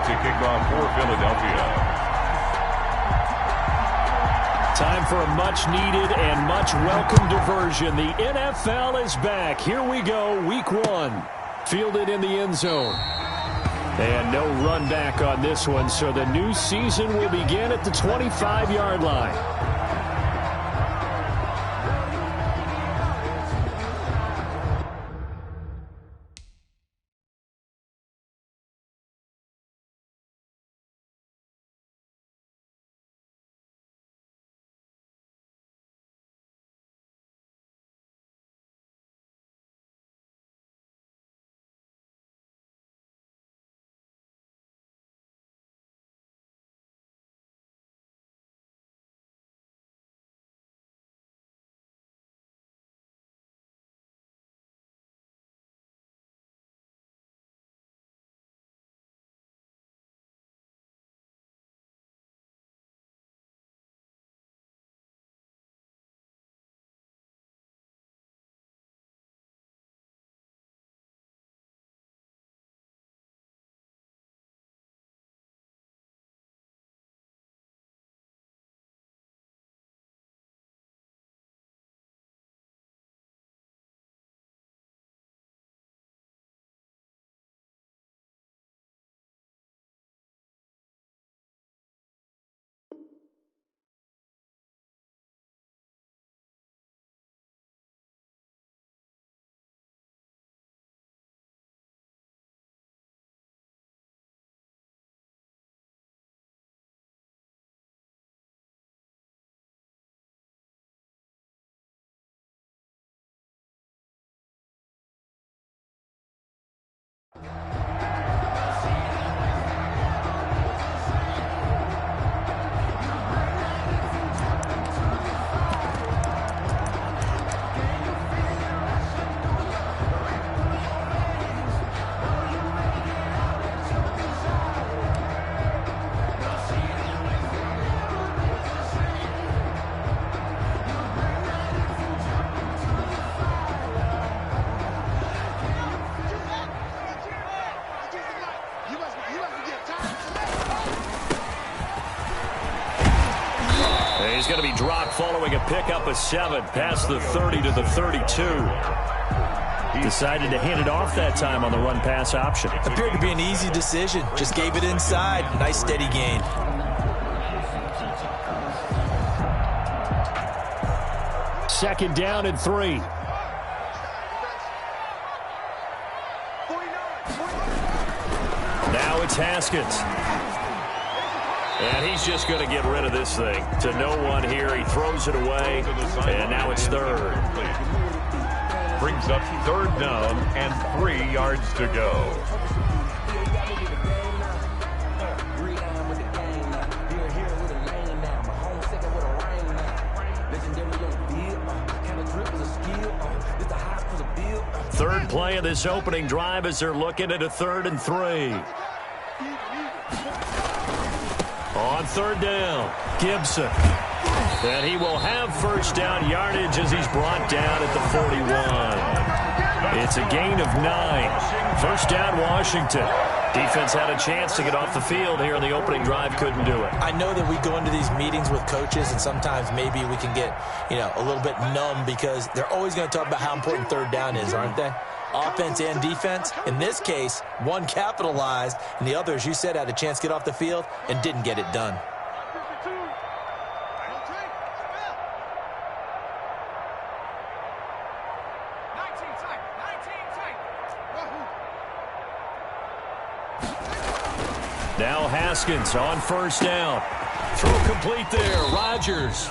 to kick off for Philadelphia. Time for a much-needed and much-welcome diversion. The NFL is back. Here we go, Week 1. Fielded in the end zone. And no run back on this one, so the new season will begin at the 25-yard line. He's going to be dropped following a pickup of 7 past the 30 to the 32. He decided to hand it off that time on the run-pass option. Appeared to be an easy decision. Just gave it inside. Nice steady gain. Second down and 3. Now it's Haskins. And he's just going to get rid of this thing. To no one here. He throws it away. And now it's third. Brings up third down and 3 yards to go. Third play of this opening drive as they're looking at a 3rd and 3. On third down, Gibson. And he will have first down yardage as he's brought down at the 41. It's a gain of 9. First down, Washington. Defense had a chance to get off the field here in the opening drive, couldn't do it. I know that we go into these meetings with coaches, and sometimes maybe we can get, a little bit numb because they're always going to talk about how important third down is, aren't they? Offense and defense. In this case, one capitalized, and the other, as you said, had a chance to get off the field and didn't get it done. Now Haskins on first down. Throw complete there. Rodgers.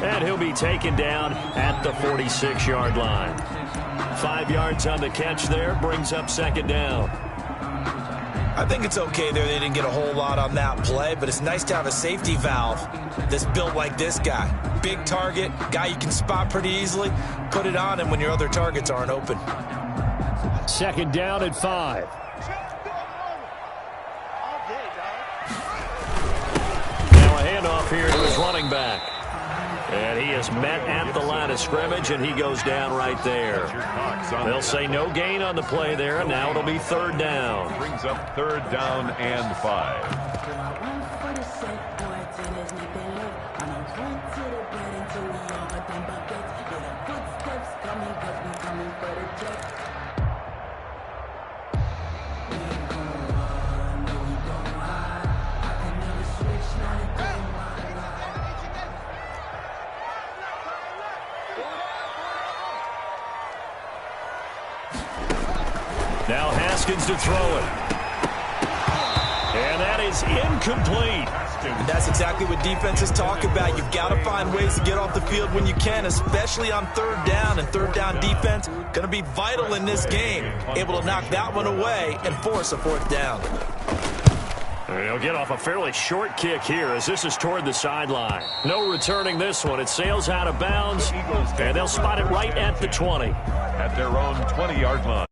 And he'll be taken down at the 46-yard line. 5 yards on the catch there. Brings up second down. I think it's okay there. They didn't get a whole lot on that play, but it's nice to have a safety valve that's built like this guy. Big target, guy you can spot pretty easily. Put it on him when your other targets aren't open. Second down and 5. Now a handoff here to his running back. And he is met at the line of scrimmage, and he goes down right there. They'll say no gain on the play there, and now it'll be third down. Brings up third down and 5. Now Haskins to throw it. And that is incomplete. And that's exactly what defenses talk about. You've got to find ways to get off the field when you can, especially on third down. And third down defense going to be vital in this game. Able to knock that one away and force a fourth down. And he'll get off a fairly short kick here as this is toward the sideline. No returning this one. It sails out of bounds, and they'll spot it right at the 20. At their own 20-yard line.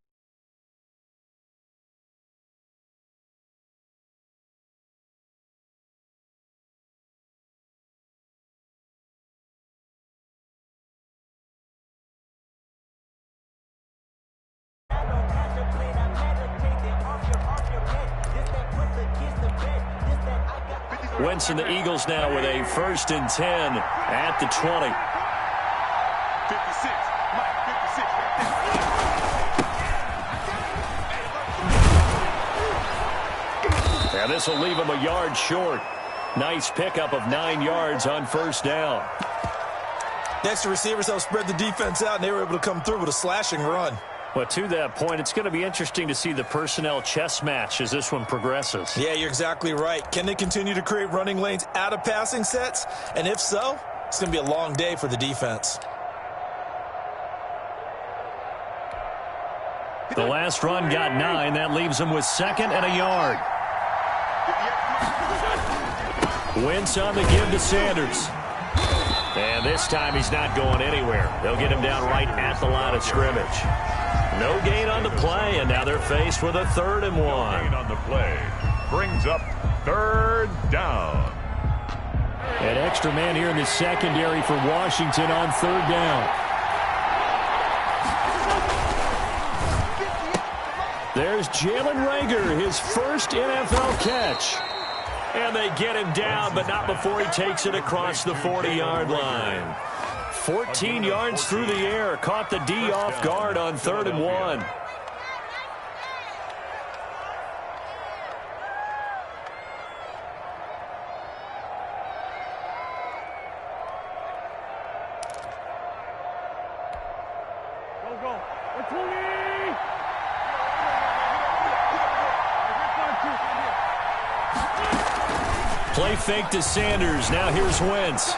Wentz and the Eagles now with a 1st and 10 at the 20. 56. Now this will leave him a yard short. Nice pickup of 9 yards on 1st down. Next, the receivers helped spread the defense out, and they were able to come through with a slashing run. But to that point, it's going to be interesting to see the personnel chess match as this one progresses. Yeah, you're exactly right. Can they continue to create running lanes out of passing sets? And if so, it's going to be a long day for the defense. The last run got 9. That leaves him with 2nd and a yard. Wentz on the give to Sanders. And this time he's not going anywhere. They'll get him down right at the line of scrimmage. No gain on the play, and now they're faced with a 3rd and 1. Gain on the play brings up 3rd down. An extra man here in the secondary for Washington on 3rd down. There's Jalen Reagor, his first NFL catch. And they get him down, but not before he takes it across the 40-yard line. 14 yards through the air. Caught the D off guard on 3rd and 1. Play fake to Sanders. Now here's Wentz.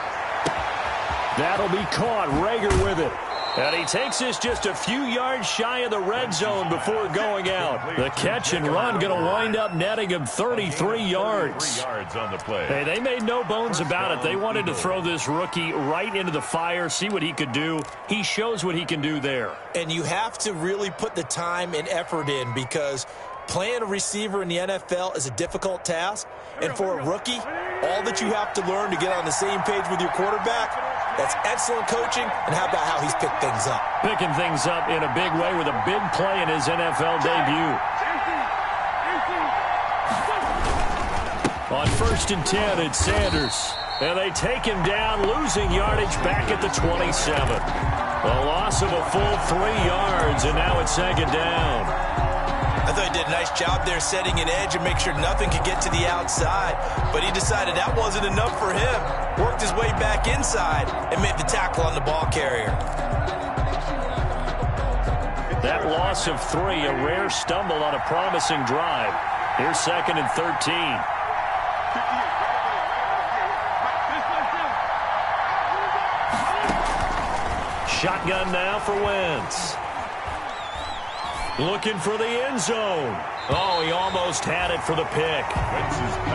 That'll be caught. Reagor with it. And he takes this just a few yards shy of the red zone before going out. The catch and run going to wind up netting him 33 yards. 3 yards on the play. Hey, they made no bones about it. They wanted to throw this rookie right into the fire, see what he could do. He shows what he can do there. And you have to really put the time and effort in because playing a receiver in the NFL is a difficult task. And for a rookie, all that you have to learn to get on the same page with your quarterback, that's excellent coaching. And how about how he's picked things up? Picking things up in a big way with a big play in his NFL debut. On 1st and 10, it's Sanders. And they take him down, losing yardage back at the 27. A loss of a full 3 yards, and now it's 2nd down. I thought he did a nice job there setting an edge and make sure nothing could get to the outside. But he decided that wasn't enough for him. Worked his way back inside and made the tackle on the ball carrier. That loss of 3, a rare stumble on a promising drive. Here's 2nd and 13. Shotgun now for Wentz. Looking for the end zone. Oh, he almost had it for the pick.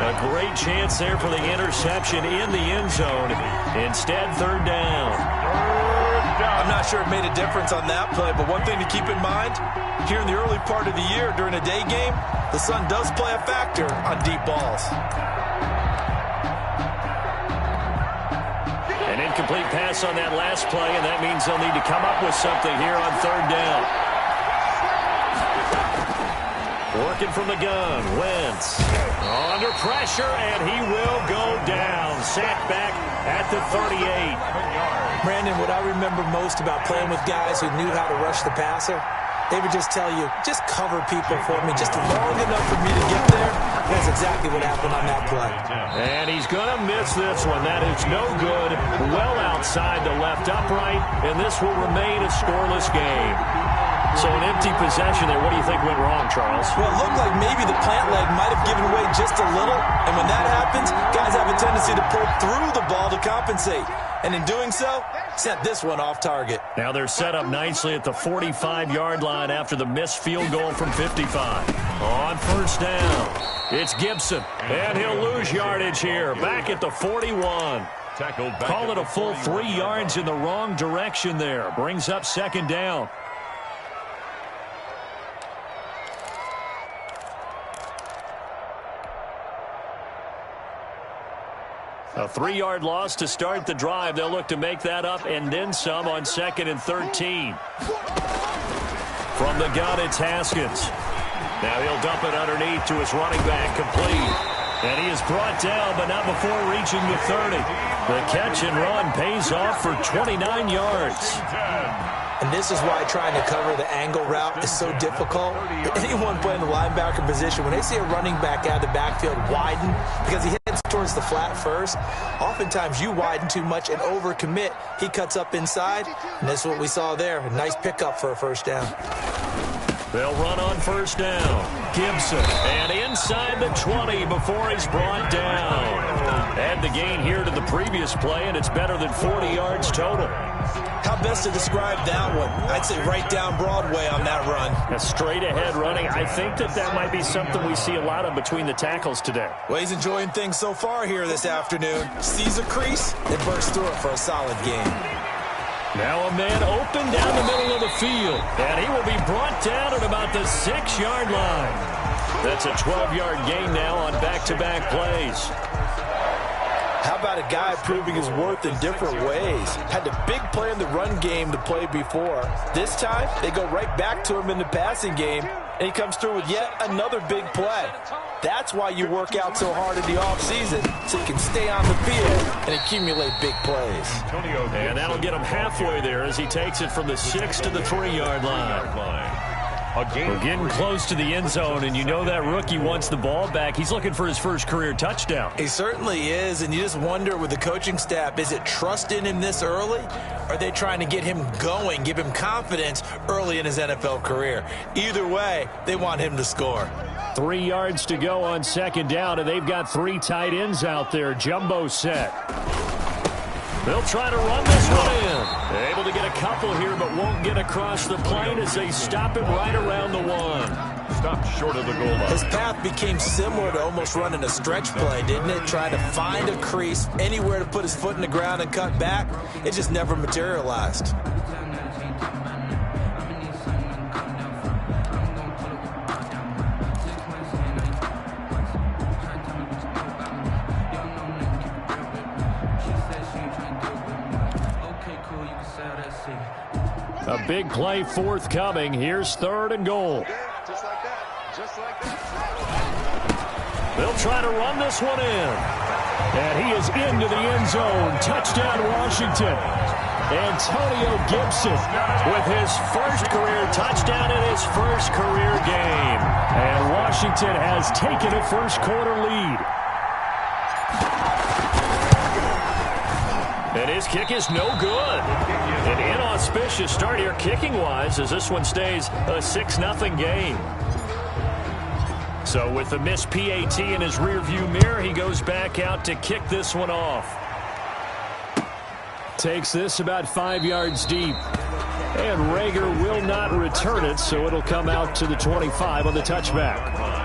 A great chance there for the interception in the end zone. Instead, 3rd down. I'm not sure it made a difference on that play, but one thing to keep in mind, here in the early part of the year during a day game, the sun does play a factor on deep balls. And incomplete pass on that last play, and that means they'll need to come up with something here on third down. Working from the gun, Wentz. Under pressure, and he will go down. Sacked back at the 38. Brandon, what I remember most about playing with guys who knew how to rush the passer, they would just tell you, just cover people for me, just long enough for me to get there. That's exactly what happened on that play. And he's going to miss this one. That is no good. Well outside the left upright, and this will remain a scoreless game. So an empty possession there. What do you think went wrong, Charles? Well, it looked like maybe the plant leg might have given way just a little. And when that happens, guys have a tendency to pull through the ball to compensate. And in doing so, sent this one off target. Now they're set up nicely at the 45-yard line after the missed field goal from 55. On first down, it's Gibson. And he'll lose yardage here. Back at the 41. Call it a full 3 yards in the wrong direction there. Brings up second down. A 3-yard loss to start the drive. They'll look to make that up and then some on 2nd and 13. From the gun, it's Haskins. Now he'll dump it underneath to his running back, complete. And he is brought down, but not before reaching the 30. The catch and run pays off for 29 yards. And this is why trying to cover the angle route is so difficult. Anyone playing the linebacker position, when they see a running back out of the backfield widen because he heads towards the flat first, oftentimes you widen too much and overcommit. He cuts up inside, and that's what we saw there. A nice pickup for a first down. They'll run on first down. Gibson, and inside the 20 before he's brought down. Add the gain here to the previous play, and it's better than 40 yards total. How best to describe that one? I'd say right down Broadway on that run. A straight-ahead running. I think that might be something we see a lot of between the tackles today. Well, he's enjoying things so far here this afternoon. Sees a crease and bursts through it for a solid game. Now a man open down the middle of the field, and he will be brought down at about the 6-yard line. That's a 12-yard gain now on back-to-back plays. How about a guy proving his worth in different ways? Had a big play in the run game to play before. This time, they go right back to him in the passing game, and he comes through with yet another big play. That's why you work out so hard in the offseason, so you can stay on the field and accumulate big plays. And that'll get him halfway there as he takes it from the 6 to the 3-yard line. We're getting close to the end zone, and you know that rookie wants the ball back. He's looking for his first career touchdown. He certainly is, and you just wonder with the coaching staff, is it trust in him this early? Or are they trying to get him going, give him confidence early in his NFL career? Either way, they want him to score. 3 yards to go on second down, and they've got 3 tight ends out there. Jumbo set. They'll try to run this one in. Able to get a couple here, but won't get across the plane as they stop him right around the 1. Stopped short of the goal line. His path became similar to almost running a stretch play, didn't it? Trying to find a crease, anywhere to put his foot in the ground and cut back. It just never materialized. A big play forthcoming. Here's 3rd and goal. Just like that. Just like that. They'll try to run this one in. And he is into the end zone. Touchdown, Washington. Antonio Gibson with his first career touchdown in his first career game. And Washington has taken a first-quarter lead. And his kick is no good. An inauspicious start here kicking-wise as this one stays a 6-0 game. So with the missed PAT in his rearview mirror, he goes back out to kick this one off. Takes this about 5 yards deep. And Rager will not return it, so it'll come out to the 25 on the touchback.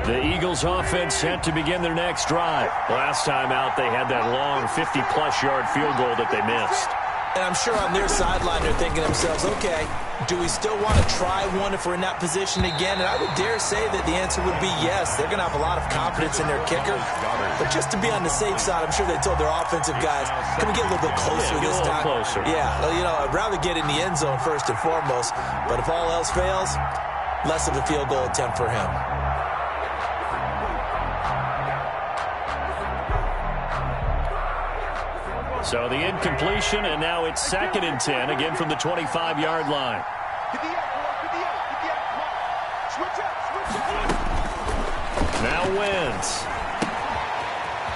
The Eagles offense set to begin their next drive. Last time out, they had that long 50-plus yard field goal that they missed. And I'm sure on their sideline they're thinking to themselves, okay, do we still want to try one if we're in that position again? And I would dare say that the answer would be yes. They're going to have a lot of confidence in their kicker. But just to be on the safe side, I'm sure they told their offensive guys, can we get a little bit closer this time? Closer. Yeah, well, you know, I'd rather get in the end zone first and foremost. But if all else fails, less of a field goal attempt for him. So the incompletion, and now it's 2nd and 10, again from the 25-yard line. Now Wentz.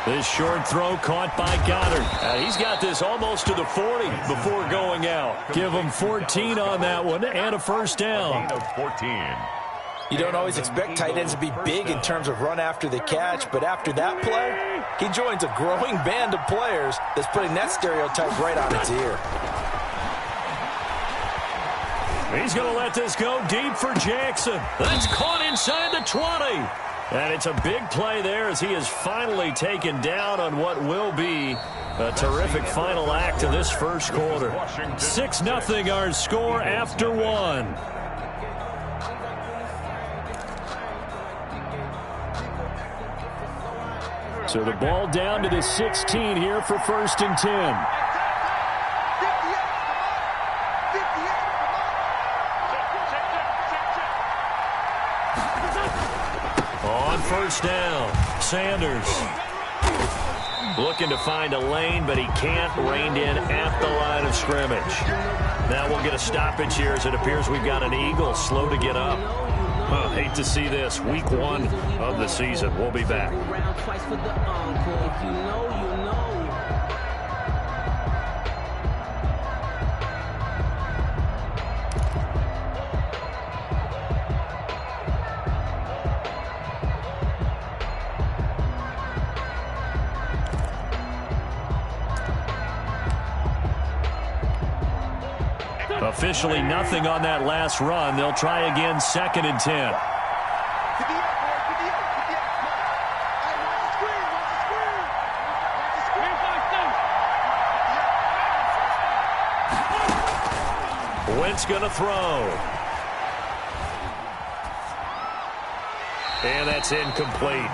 This short throw caught by Goddard. He's got this almost to the 40 before going out. Give him 14 on that one and a first down. 14. You don't always expect tight ends to be big in terms of run after the catch, but after that play, he joins a growing band of players that's putting that stereotype right on its ear. He's going to let this go deep for Jackson. That's caught inside the 20. And it's a big play there as he is finally taken down on what will be a terrific final act of this first quarter. 6-0 our score after one. So the ball down to the 16 here for 1st and 10. On first down, Sanders looking to find a lane, but he can't. Reined in at the line of scrimmage. Now we'll get a stoppage here as it appears we've got an Eagle slow to get up. Hate to see this. Week 1 of the season. We'll be back. Officially nothing on that last run. They'll try again 2nd and 10. Wentz going to throw. And that's incomplete.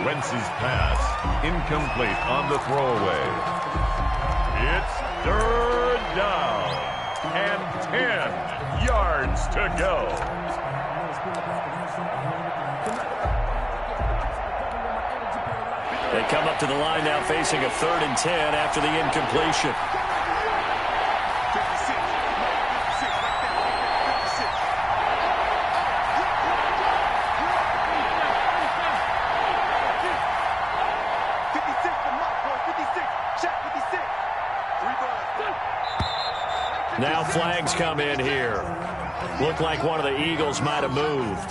Wentz's pass incomplete on the throwaway. It's 3rd down and 10 yards to go. They come up to the line now facing a 3rd and 10 after the incompletion. Now flags come in here. Looked like one of the Eagles might have moved.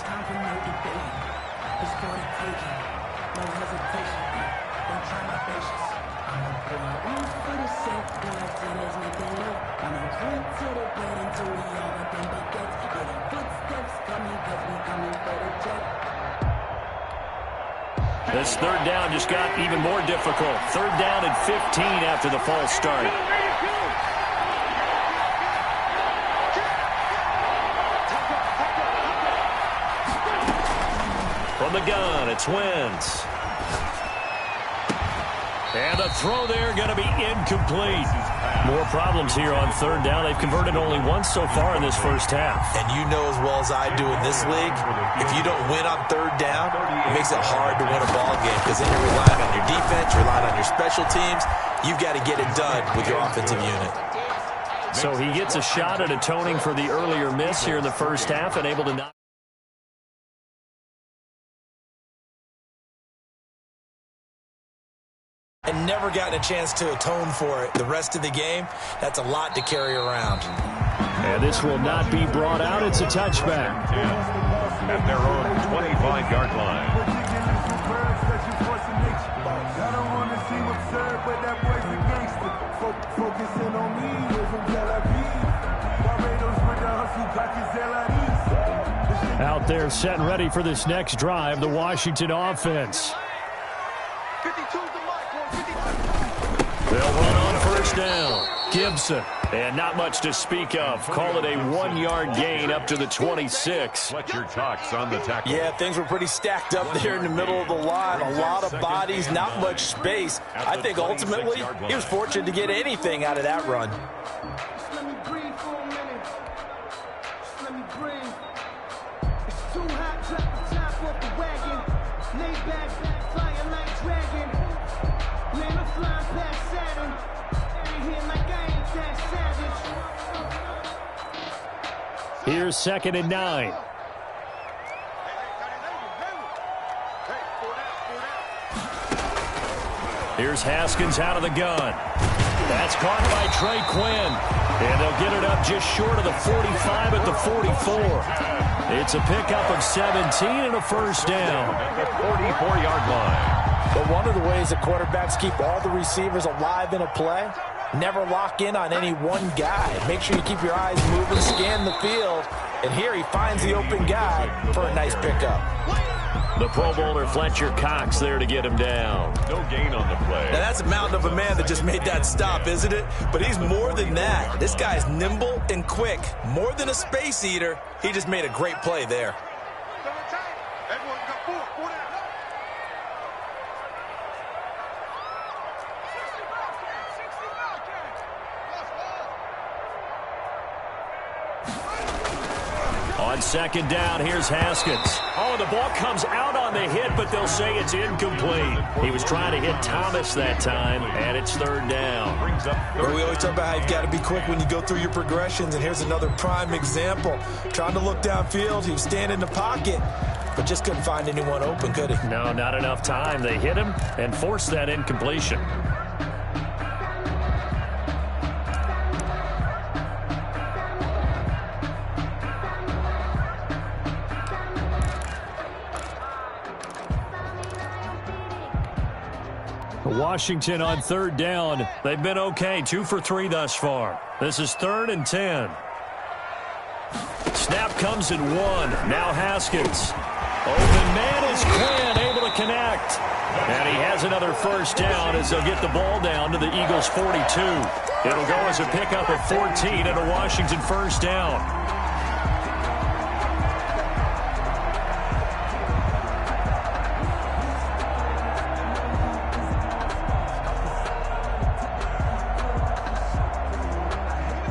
This 3rd down just got even more difficult. 3rd down and 15 after the false start. From the gun, it's Wentz. And the throw there going to be incomplete. More problems here on 3rd down. They've converted only once so far in this first half. And you know as well as I do in this league, if you don't win on 3rd down, it makes it hard to win a ball game because then you're relying on your defense, you're relying on your special teams. You've got to get it done with your offensive unit. So he gets a shot at atoning for the earlier miss here in the first half and able to knock. And never gotten a chance to atone for it the rest of the game. That's a lot to carry around. And this will not be brought out. It's a touchback. At their own 25-yard line. Out there set and ready for this next drive, the Washington offense. They'll run on first down. Gibson. And not much to speak of. Call it a 1-yard gain up to the 26. What's your talks on the tackle? Yeah, things were pretty stacked up there in the middle of the line. A lot of bodies, not much space. I think ultimately he was fortunate to get anything out of that run. Let me breathe for a minute. Just let me breathe. It's too hot, drop the top off the wagon. Lay back, flying like dragon. Man, I'm flying past Saturn. Out of here like I ain't that savage. Here's 2nd and 9. Here's Haskins out of the gun. That's caught by Trey Quinn. And they'll get it up just short of the 45 at the 44. It's a pickup of 17 and a first down. At the 44-yard line. But one of the ways that quarterbacks keep all the receivers alive in a play, never lock in on any one guy. Make sure you keep your eyes moving, scan the field. And here he finds the open guy for a nice pickup. The Pro Bowler Fletcher Cox there to get him down. No gain on the play. Now that's a mountain of a man that just made that stop, isn't it? But he's more than that. This guy's nimble and quick. More than a space eater, he just made a great play there. On 2nd down, here's Haskins. Oh, the ball comes out on the hit, but they'll say it's incomplete. He was trying to hit Thomas that time, and it's 3rd down. Well, we always talk about how you've got to be quick when you go through your progressions, and here's another prime example. Trying to look downfield, he was standing in the pocket, but just couldn't find anyone open, could he? No, not enough time. They hit him and forced that incompletion. Washington on 3rd down. They've been okay, 2 for 3 thus far. This is 3rd and 10. Snap comes in 1. Now Haskins. Open man is Quinn, able to connect. And he has another first down as they'll get the ball down to the Eagles' 42. It'll go as a pickup of 14 and a Washington first down.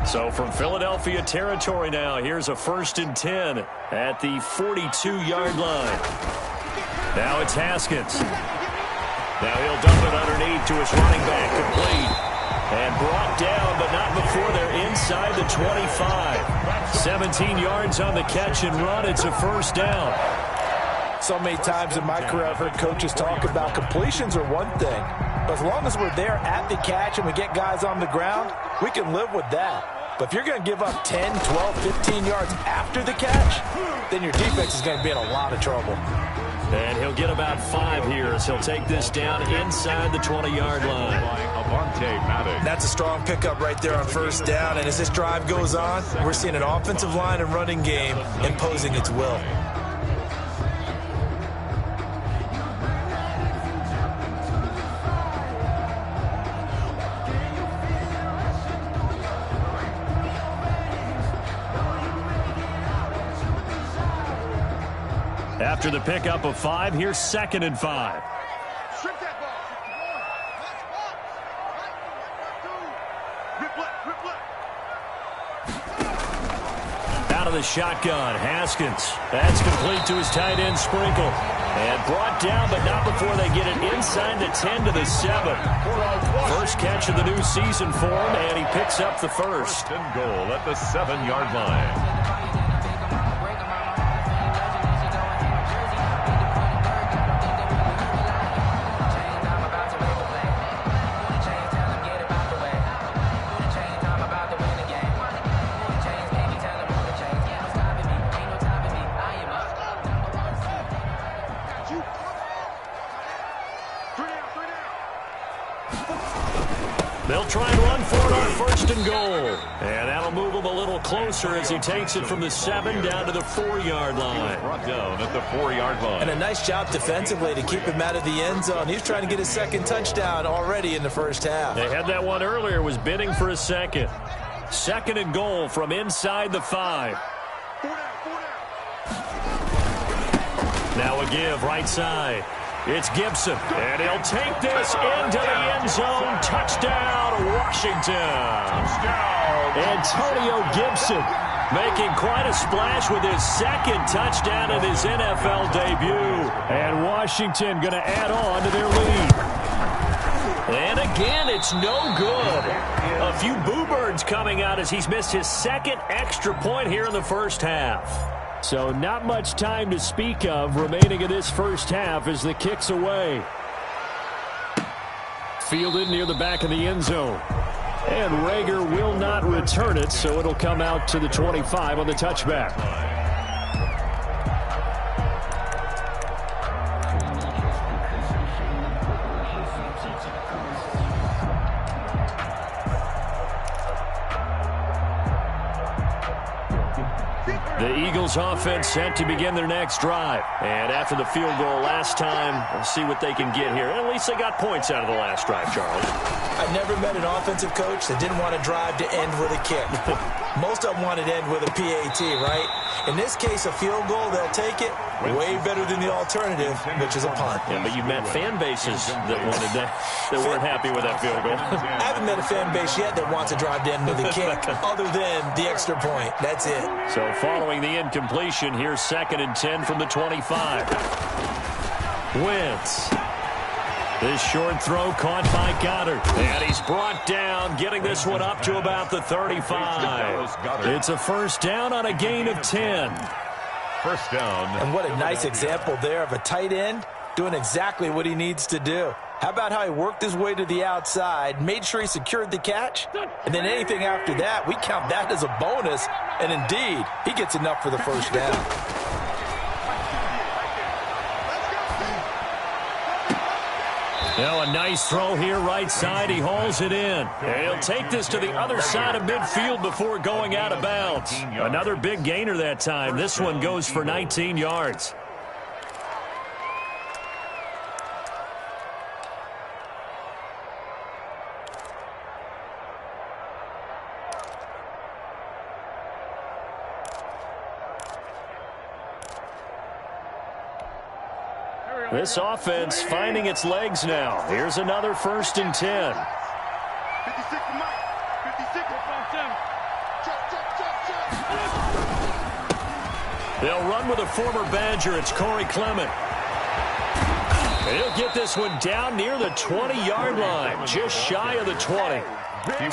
So from Philadelphia territory now, here's a 1st and 10 at the 42-yard line. Now it's Haskins. Now he'll dump it underneath to his running back, complete. And brought down, but not before they're inside the 25. 17 yards on the catch and run. It's a first down. So many times in my career I've heard coaches talk about completions are one thing. But as long as we're there at the catch and we get guys on the ground, we can live with that. But if you're going to give up 10, 12, 15 yards after the catch, then your defense is going to be in a lot of trouble. And he'll get about 5 here as he'll take this down inside the 20-yard line. That's a strong pickup right there on first down. And as this drive goes on, we're seeing an offensive line and running game imposing its will. After the pickup of 5, here's 2nd and 5. Out of the shotgun, Haskins. That's complete to his tight end, Sprinkle. And brought down, but not before they get it inside the 10 to the 7. First catch of the new season for him, and he picks up the first. 1st and goal at the 7-yard line. They'll try and run for it on first and goal. And that'll move him a little closer as he takes it from the 7 down to the 4-yard line. Brought down at the 4-yard line. And a nice job defensively to keep him out of the end zone. He's trying to get his second touchdown already in the first half. They had that one earlier, was bidding for a second. Second and goal from inside the 5. Now a give right side. It's Gibson, and he'll take this into the end zone. Touchdown, Washington. Antonio Gibson making quite a splash with his second touchdown in his NFL debut. And Washington going to add on to their lead. And again, it's no good. A few boo birds coming out as he's missed his second extra point here in the first half. So not much time to speak of remaining in this first half as the kick's away. Fielded near the back of the end zone. And Rager will not return it, so it'll come out to the 25 on the touchback. The Eagles offense set to begin their next drive. And after the field goal last time, we'll see what they can get here. At least they got points out of the last drive, Charles. I've never met an offensive coach that didn't want to drive to end with a kick. Most of them wanted to end with a PAT, right? In this case, a field goal, they'll take it. Way better than the alternative, which is a punt. Yeah, but you met fan bases that wanted that weren't happy with that field goal. I haven't met a fan base yet that wants to drive to end with a kick other than the extra point. That's it. So following the incompletion, here's 2nd and 10 from the 25. Wentz. This short throw caught by Goddard. And he's brought down, getting this one up to about the 35. It's a first down on a gain of 10. First down. And what a nice example there of a tight end doing exactly what he needs to do. How about how he worked his way to the outside, made sure he secured the catch, and then anything after that, we count that as a bonus. And indeed, he gets enough for the first down. Now a nice throw here right side. He hauls it in. And he'll take this to the other side of midfield before going out of bounds. Another big gainer that time. This one goes for 19 yards. This offense finding its legs now. Here's another 1st and 10. They'll run with a former Badger. It's Corey Clement. And he'll get this one down near the 20-yard line, just shy of the 20.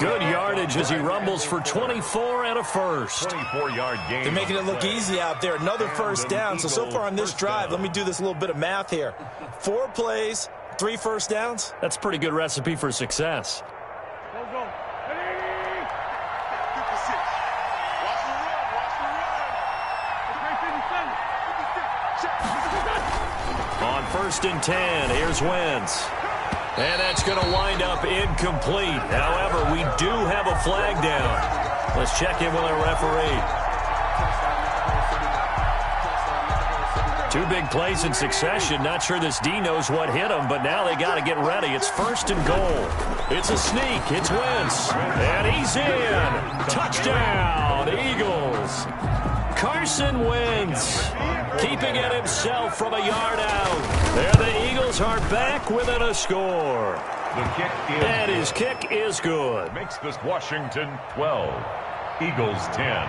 Good yardage as he rumbles for 24 and a first. 24-yard gain. They're making it look easy out there. Another first down. So far on this drive, let me do this little bit of math here. 4 plays, 3 first downs. That's a pretty good recipe for success. On 1st and 10, here's Wentz. And that's going to wind up incomplete. However, we do have a flag down. Let's check in with our referee. 2 big plays in succession. Not sure this D knows what hit him, but now they got to get ready. It's 1st and goal. It's a sneak. It's Wentz. And he's in. Touchdown, Eagles. Carson Wentz keeping it himself from a yard out. There the Eagles are back within a score. The kick is and his kick is good. Makes this Washington 12. Eagles 10.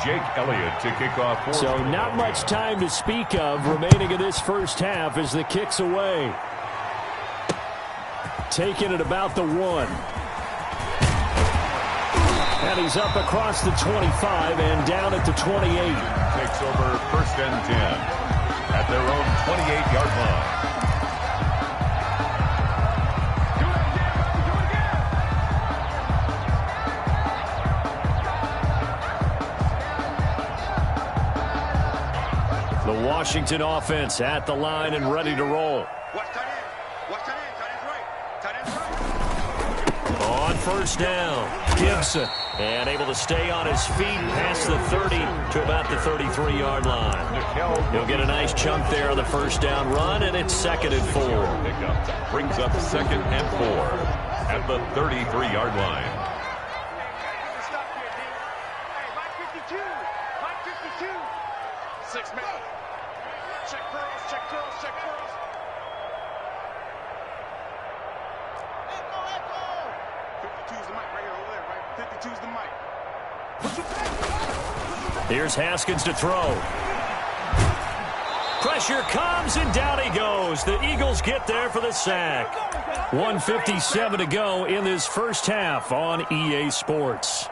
Jake Elliott to kick off. So not much time to speak of remaining in this first half as the kick's away. Taking it about the 1. And he's up across the 25 and down at the 28. Takes over 1st and 10 at their own 28-yard line. The Washington offense at the line and ready to roll. On first down, Gibson. And able to stay on his feet past the 30 to about the 33-yard line. He'll get a nice chunk there on the first down run, and it's 2nd and 4. Pickup brings up 2nd and 4 at the 33-yard line. Here's Haskins to throw. Pressure comes, and down he goes. The Eagles get there for the sack. 1:57 to go in this first half on EA Sports.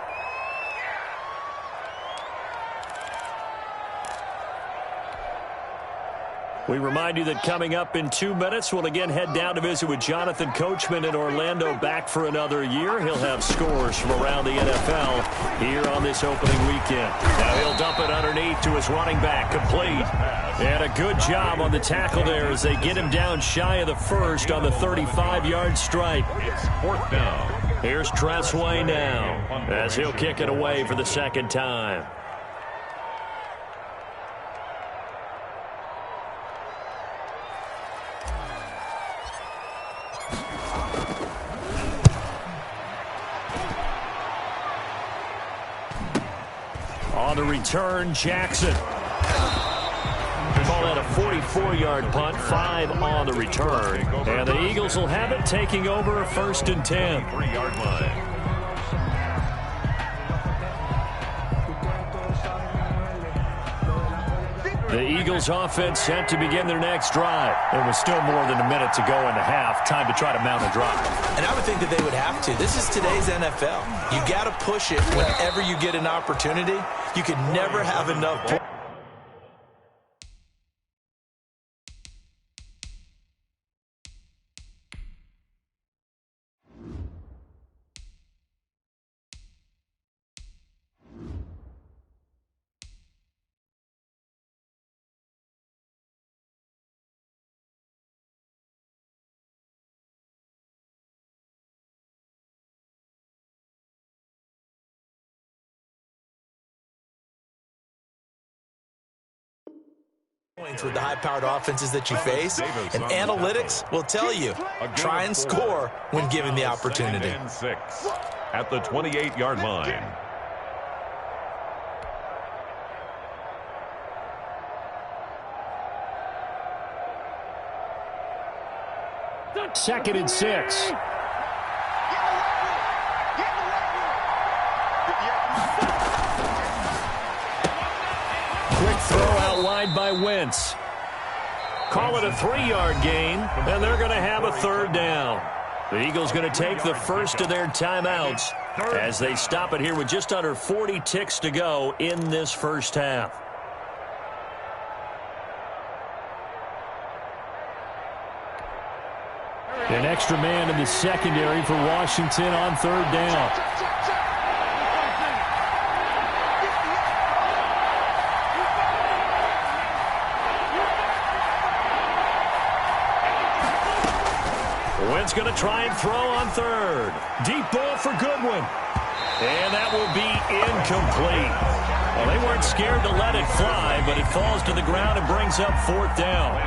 We remind you that coming up in 2 minutes, we'll again head down to visit with Jonathan Coachman in Orlando, back for another year. He'll have scores from around the NFL here on this opening weekend. Now he'll dump it underneath to his running back, complete. And a good job on the tackle there as they get him down shy of the first on the 35-yard stripe. It's 4th down. Here's Tressway now as he'll kick it away for the second time. On the return, Jackson. Call that a 44-yard punt, 5 on the return. And the Eagles will have it, taking over 1st and 10. 3-yard line. The Eagles offense set to begin their next drive. It was still more than a minute to go in the half. Time to try to mount a drive. And I would think that they would have to. This is today's NFL. You got to push it whenever you get an opportunity. You can never have enough points. With the high-powered offenses that you face, and analytics will tell you, try and score when given the opportunity. 2nd and 6 at the 28-yard line. Second and 6. Quick throw out wide by Wentz. Call it a 3-yard gain, and they're going to have a 3rd down. The Eagles going to take the first of their timeouts as they stop it here with just under 40 ticks to go in this first half. An extra man in the secondary for Washington on 3rd down. Wentz going to try and throw on 3rd. Deep ball for Goodwin. And that will be incomplete. Well, they weren't scared to let it fly, but it falls to the ground and brings up 4th down.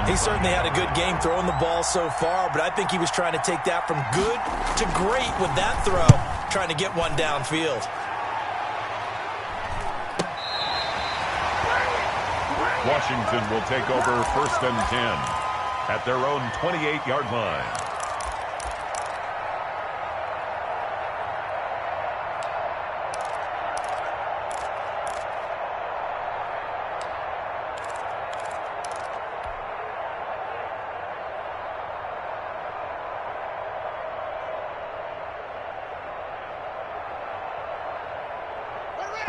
He certainly had a good game throwing the ball so far, but I think he was trying to take that from good to great with that throw, trying to get one downfield. Washington will take over 1st and 10 at their own 28-yard line.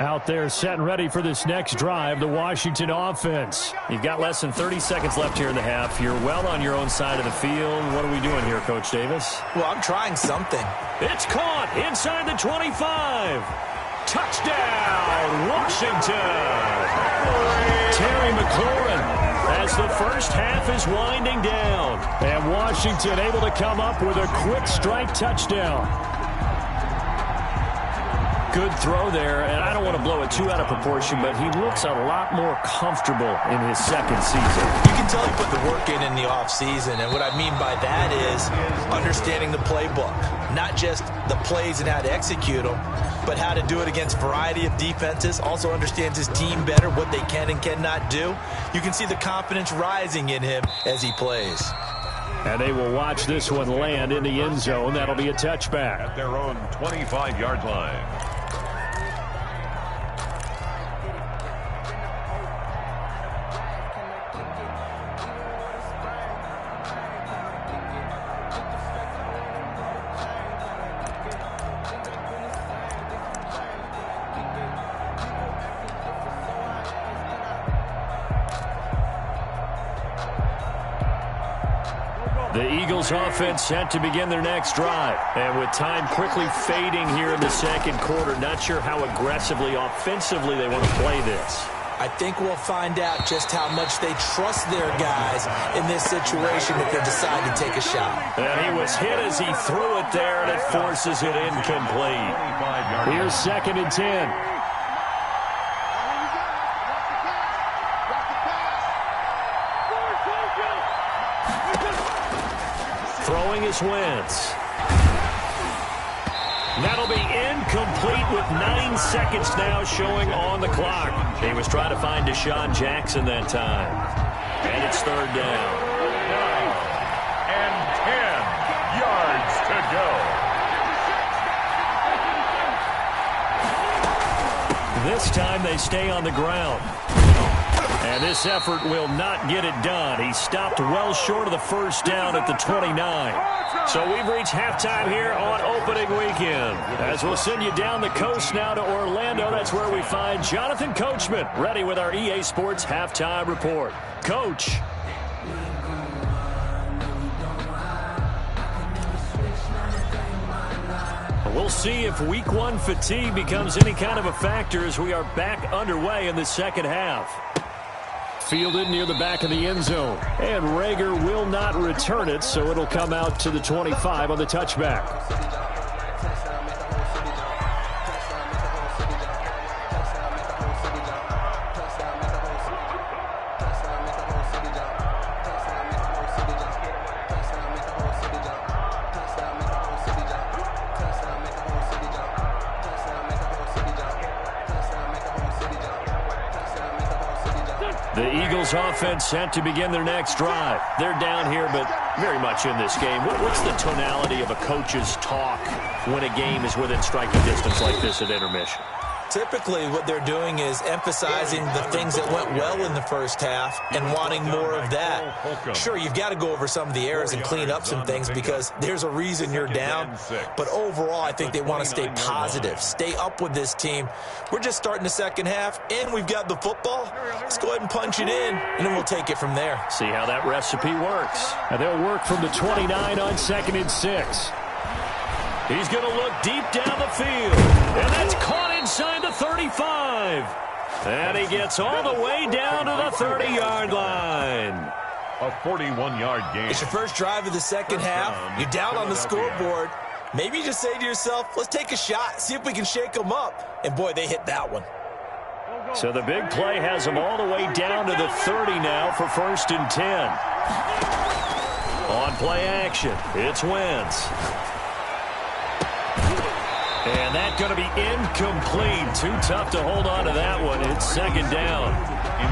Out there set and ready for this next drive, the Washington offense. You've got less than 30 seconds left here in the half. You're well on your own side of the field. What are we doing here, Coach Davis? Well, I'm trying something. It's caught inside the 25. Touchdown, Washington. Terry McLaurin as the first half is winding down. And Washington able to come up with a quick strike touchdown. Good throw there, and I don't want to blow it too out of proportion, but he looks a lot more comfortable in his second season. You can tell he put the work in the offseason, and what I mean by that is understanding the playbook. Not just the plays and how to execute them, but how to do it against a variety of defenses. Also understands his team better, what they can and cannot do. You can see the confidence rising in him as he plays. And they will watch this one land in the end zone. That'll be a touchback. At their own 25-yard line. The Eagles offense set to begin their next drive. And with time quickly fading here in the second quarter, not sure how aggressively, offensively they want to play this. I think we'll find out just how much they trust their guys in this situation if they decide to take a shot. And he was hit as he threw it there, and it forces it incomplete. Here's 2nd and 10. Throwing is Wentz. That'll be incomplete with 9 seconds now showing on the clock. He was trying to find Deshaun Jackson that time. And it's 3rd down. 9 and 10 yards to go. This time they stay on the ground. And this effort will not get it done. He stopped well short of the 1st down at the 29. So we've reached halftime here on opening weekend. As we'll send you down the coast now to Orlando, that's where we find Jonathan Coachman ready with our EA Sports halftime report. Coach. We'll see if week 1 fatigue becomes any kind of a factor as we are back underway in the second half. Fielded near the back of the end zone. And Rager will not return it, so it'll come out to the 25 on the touchback. The Eagles offense set to begin their next drive. They're down here, but very much in this game. What's the tonality of a coach's talk when a game is within striking distance like this at intermission? Typically, what they're doing is emphasizing the things that went well in the first half and wanting more of that. Sure, you've got to go over some of the errors and clean up some things because there's a reason you're down. But overall, I think they want to stay positive, stay up with this team. We're just starting the second half, and we've got the football. Let's go ahead and punch it in, and then we'll take it from there. See how that recipe works. And they'll work from the 29 on 2nd and 6. He's going to look deep down the field. And that's caught inside the 35. And he gets all the way down to the 30-yard line. A 41-yard gain. It's your first drive of the second half. You're down on the scoreboard. Maybe you just say to yourself, let's take a shot, see if we can shake them up. And, boy, they hit that one. So the big play has them all the way down to the 30 now for 1st and 10. On play action, it's Wentz. And that's going to be incomplete. Too tough to hold on to that one. It's 2nd down.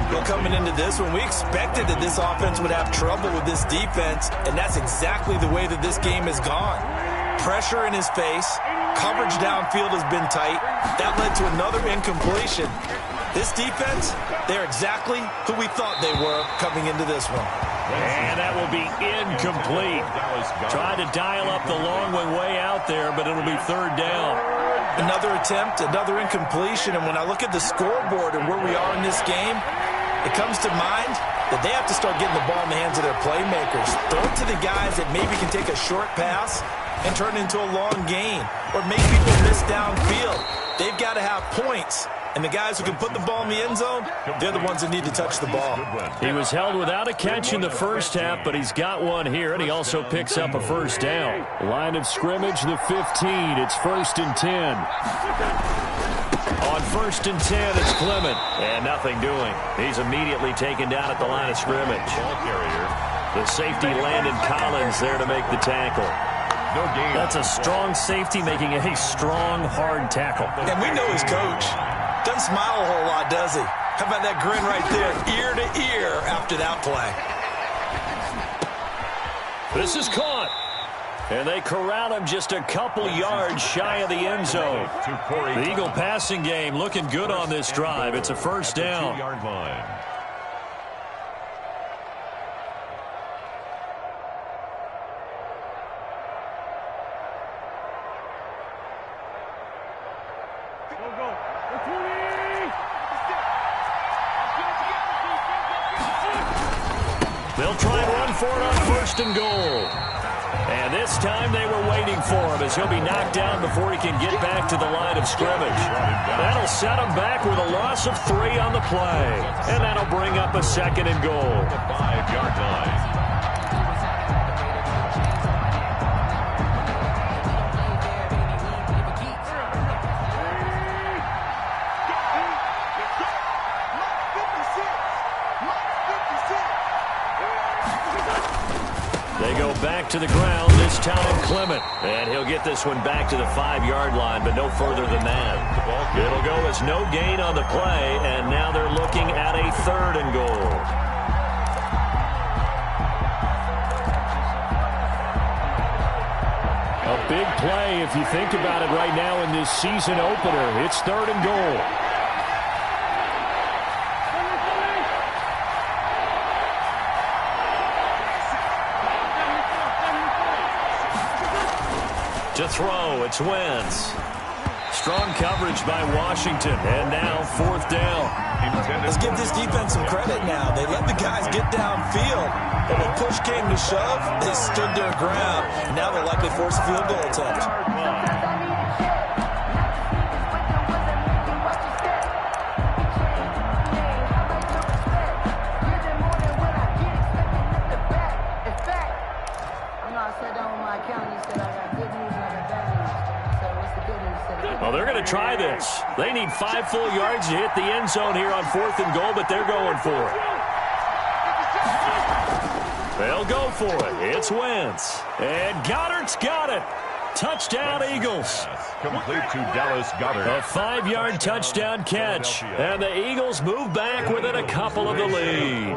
Well, coming into this one, we expected that this offense would have trouble with this defense, and that's exactly the way that this game has gone. Pressure in his face. Coverage downfield has been tight. That led to another incompletion. This defense, they're exactly who we thought they were coming into this one. And that will be incomplete. Tried to dial up the long one way out there, but it'll be 3rd down. Another attempt, another incompletion, and when I look at the scoreboard and where we are in this game, it comes to mind that they have to start getting the ball in the hands of their playmakers. Throw it to the guys that maybe can take a short pass and turn it into a long gain, or make people miss downfield. They've got to have points. And the guys who can put the ball in the end zone, they're the ones that need to touch the ball. He was held without a catch in the first half, but he's got one here, and he also picks up a 1st down. Line of scrimmage, the 15. It's 1st and 10. On 1st and 10, it's Clement. And nothing doing. He's immediately taken down at the line of scrimmage. Ball carrier. The safety, Landon Collins, there to make the tackle. No gain. That's a strong safety making a strong, hard tackle. And we know his coach. Doesn't smile a whole lot, does he? How about that grin right there, ear to ear after that play? This is caught. And they corral him just a couple yards shy of the end zone. The Eagle passing game looking good on this drive. It's a first down. 2-yard line. They'll try and run for it on 1st and goal. And this time they were waiting for him as he'll be knocked down before he can get back to the line of scrimmage. That'll set him back with a loss of 3 on the play. And that'll bring up a 2nd and goal. 5-yard line. They go back to the ground, this time Clement. And he'll get this one back to the 5-yard line, but no further than that. It'll go as no gain on the play, and now they're looking at a 3rd and goal. A big play if you think about it right now in this season opener. It's 3rd and goal. To throw, it's Wentz. Strong coverage by Washington, and now 4th down. Let's give this defense some credit now. They let the guys get downfield, but when push came to shove, they stood their ground. And now they'll likely force a field goal attempt. Well, they're going to try this. They need 5 full yards to hit the end zone here on 4th and goal, but they're going for it. They'll go for it. It's Wentz. And Goddard's got it. Touchdown, Eagles. Complete to Dallas Goedert. A 5-yard touchdown catch. And the Eagles move back within a couple of the lead.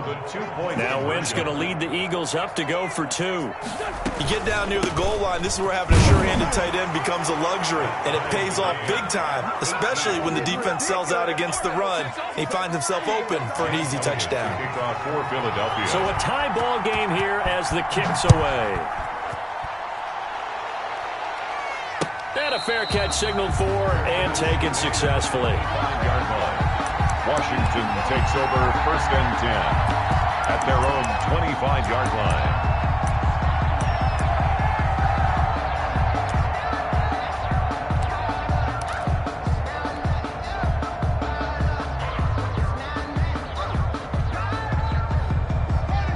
Now Wentz going to lead the Eagles up to go for 2. You get down near the goal line, this is where having a sure-handed tight end becomes a luxury. And it pays off big time, especially when the defense sells out against the run. He finds himself open for an easy touchdown. Kickoff for Philadelphia. So a tie ball game here as the kick's away. And a fair catch signaled for and taken successfully. 5-yard line. Washington takes over 1st and 10 at their own 25-yard line.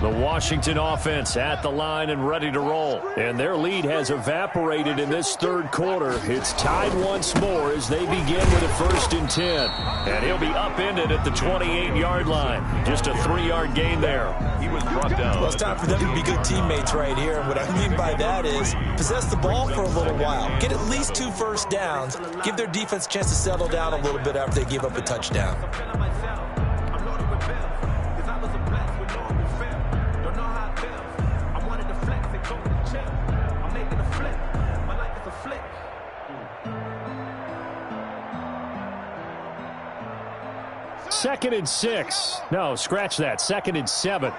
The Washington offense at the line and ready to roll. And their lead has evaporated in this 3rd quarter. It's tied once more as they begin with a 1st and 10. And he'll be upended at the 28-yard line. Just a 3-yard gain there. He was brought down. Well, it's time for them to be good teammates right here. And what I mean by that is possess the ball for a little while. Get at least 2 first downs. Give their defense a chance to settle down a little bit after they give up a touchdown. Second and 6. No, scratch that. 2nd and 7.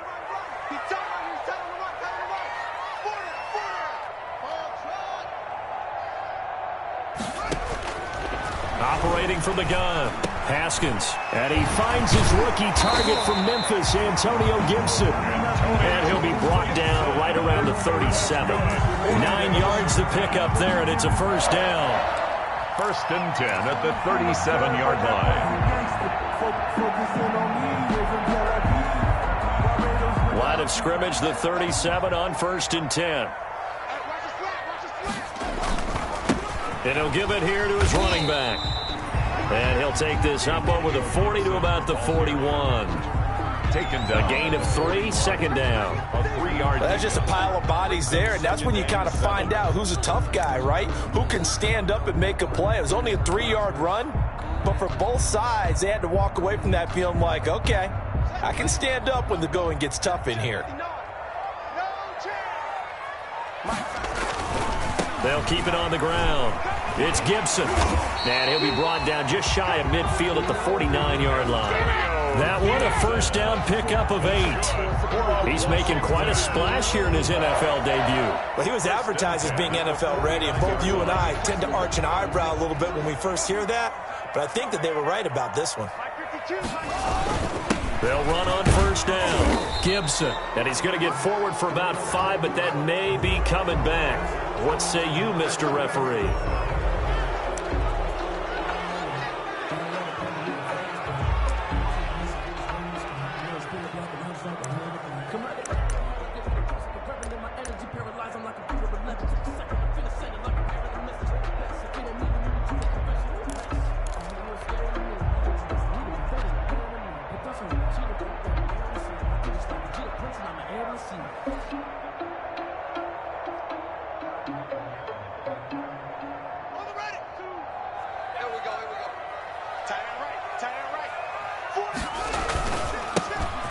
Operating from the gun, Haskins. And he finds his rookie target from Memphis, Antonio Gibson. And he'll be brought down right around the 37. 9 yards to pick up there, and it's a first down. 1st and 10 at the 37-yard line. Line of scrimmage, the 37 on 1st and 10. And he'll give it here to his running back. And he'll take this up over the 40 to about the 41. Taken down. A gain of 3, second down. A 3-yard. Well, that's just a pile of bodies there, and that's when you kind of find out who's a tough guy, right? Who can stand up and make a play. It was only a 3-yard run, but for both sides, they had to walk away from that feeling like, okay, I can stand up when the going gets tough in here. They'll keep it on the ground. It's Gibson. And he'll be brought down just shy of midfield at the 49-yard line. That one, a first down pickup of 8. He's making quite a splash here in his NFL debut. Well, he was advertised as being NFL ready, and both you and I tend to arch an eyebrow a little bit when we first hear that, but I think that they were right about this one. They'll run on first down. Gibson. And he's going to get forward for about 5, but that may be coming back. What say you, Mr. Referee?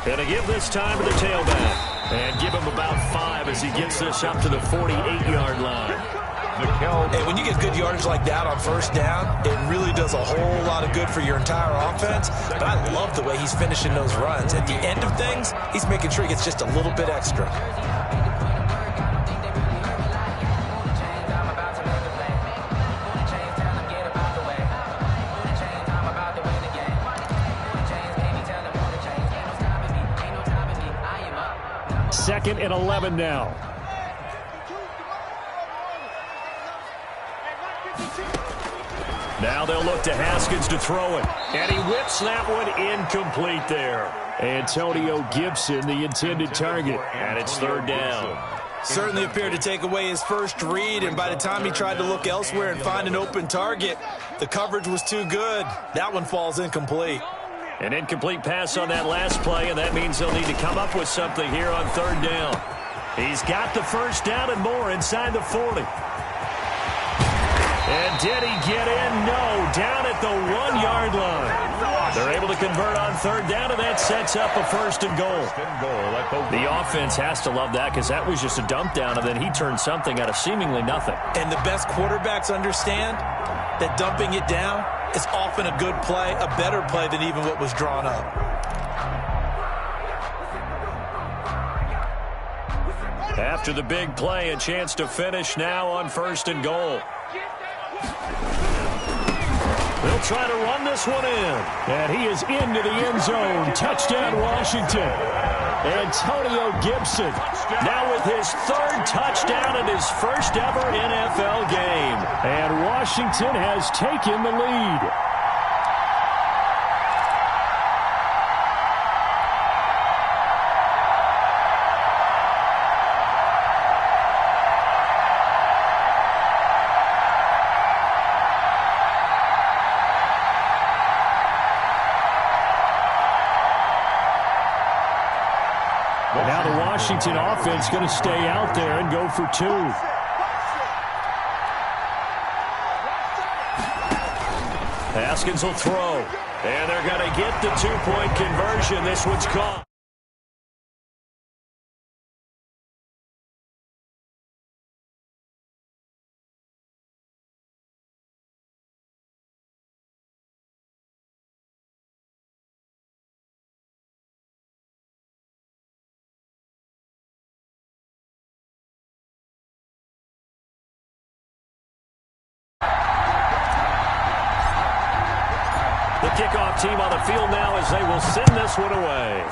Going to give this time to the tailback. And give him about 5 as he gets this up to the 48-yard line. Hey, when you get good yardage like that on first down, it really does a whole lot of good for your entire offense. But I love the way he's finishing those runs. At the end of things, he's making sure he gets just a little bit extra. Second and 11 now. Now they'll look to Haskins to throw it. And he whips that one incomplete there. Antonio Gibson, the intended target. And it's third down. Certainly appeared to take away his first read, and by the time he tried to look elsewhere and find an open target, the coverage was too good. That one falls incomplete. An incomplete pass on that last play, and that means they'll need to come up with something here on third down. He's got the first down and more inside the 40. And did he get in? No, down at the 1-yard line. They're able to convert on third down, and that sets up a first and goal. The offense has to love that because that was just a dump down, and then he turned something out of seemingly nothing. And the best quarterbacks understand that dumping it down is often a good play, a better play than even what was drawn up. After the big play, a chance to finish now on first and goal. They'll try to run this one in. And he is into the end zone. Touchdown, Washington. Antonio Gibson now with his third touchdown in his first ever NFL game. And Washington has taken the lead. Now the Washington offense going to stay out there and go for 2. Haskins will throw. And they're going to get the 2-point conversion. This one's caught. The kickoff team on the field now as they will send this one away.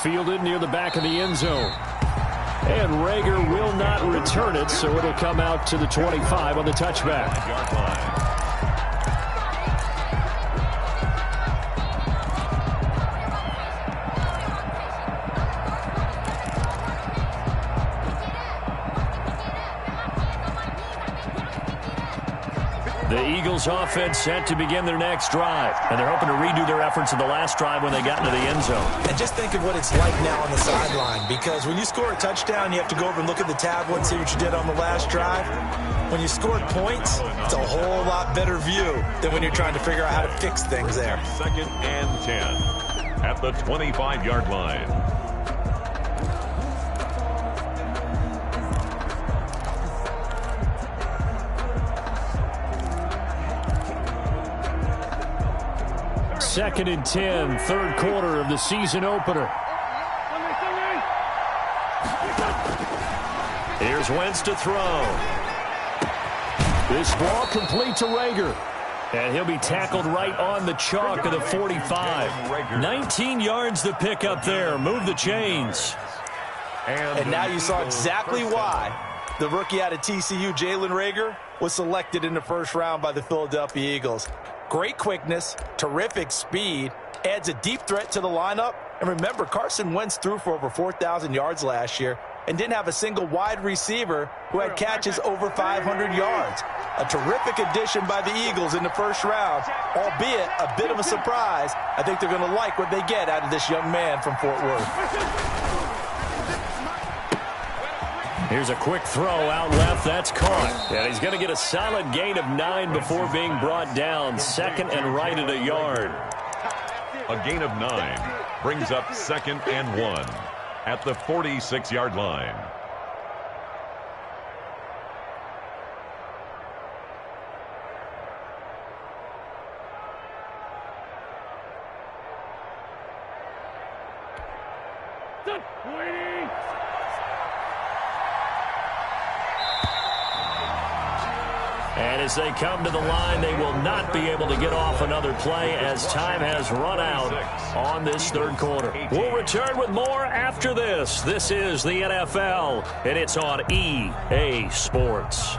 Fielded near the back of the end zone. And Rager will not return it, so it'll come out to the 25 on the touchback. The Eagles offense set to begin their next drive, and they're hoping to redo their efforts in the last drive when they got into the end zone. And just think of what it's like now on the sideline, because when you score a touchdown, you have to go over and look at the tablet and see what you did on the last drive. When you scored points, it's a whole lot better view than when you're trying to figure out how to fix things there. 2nd and 10 at the 25-yard line. Second and 10, third quarter of the season opener. Here's Wentz to throw. This ball complete to Rager. And he'll be tackled right on the chalk of the 45. 19 yards to pick up there. Move the chains. And now you saw exactly why the rookie out of TCU, Jalen Rager, was selected in the first round by the Philadelphia Eagles. Great quickness, terrific speed, adds a deep threat to the lineup. And remember, Carson Wentz threw for over 4,000 yards last year and didn't have a single wide receiver who had catches over 500 yards. A terrific addition by the Eagles in the first round, albeit a bit of a surprise. I think they're going to like what they get out of this young man from Fort Worth. Here's a quick throw out left. That's caught. And he's going to get a solid gain of 9 before being brought down. Second and right at a yard. A gain of 9 brings up 2nd and 1 at the 46-yard line. And as they come to the line, they will not be able to get off another play as time has run out on this third quarter. We'll return with more after this. This is the NFL, and it's on EA Sports.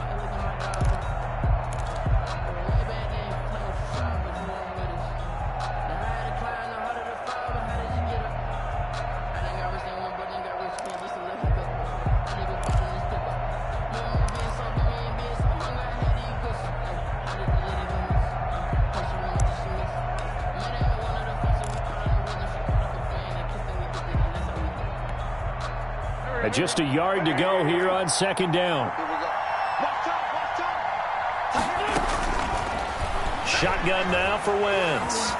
Just a yard to go here on second down. Shotgun now for Wentz.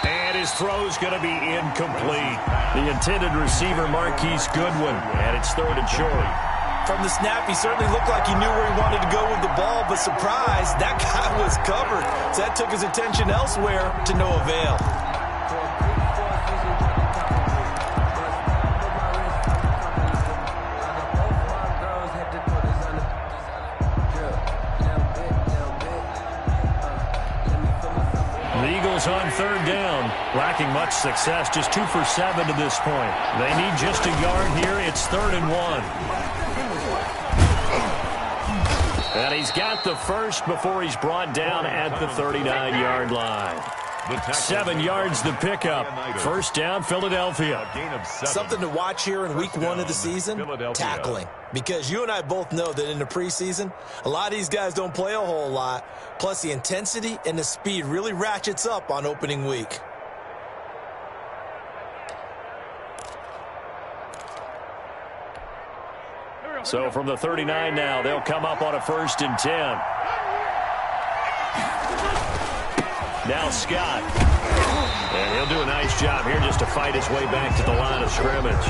And his throw's going to be incomplete. The intended receiver, Marquise Goodwin, and it's third and short. From the snap, he certainly looked like he knew where he wanted to go with the ball, but surprise, that guy was covered. So that took his attention elsewhere to no avail. On third down, lacking much success, just 2 for 7 to this point. They need just a yard here. It's 3rd and 1. And he's got the first before he's brought down at the 39-yard line. 7 yards the pickup. First down, Philadelphia. Something to watch here in week 1 of the season, tackling. Because you and I both know that in the preseason, a lot of these guys don't play a whole lot. Plus, the intensity and the speed really ratchets up on opening week. So from the 39 now, they'll come up on a 1st and 10. Now Scott. And he'll do a nice job here just to fight his way back to the line of scrimmage.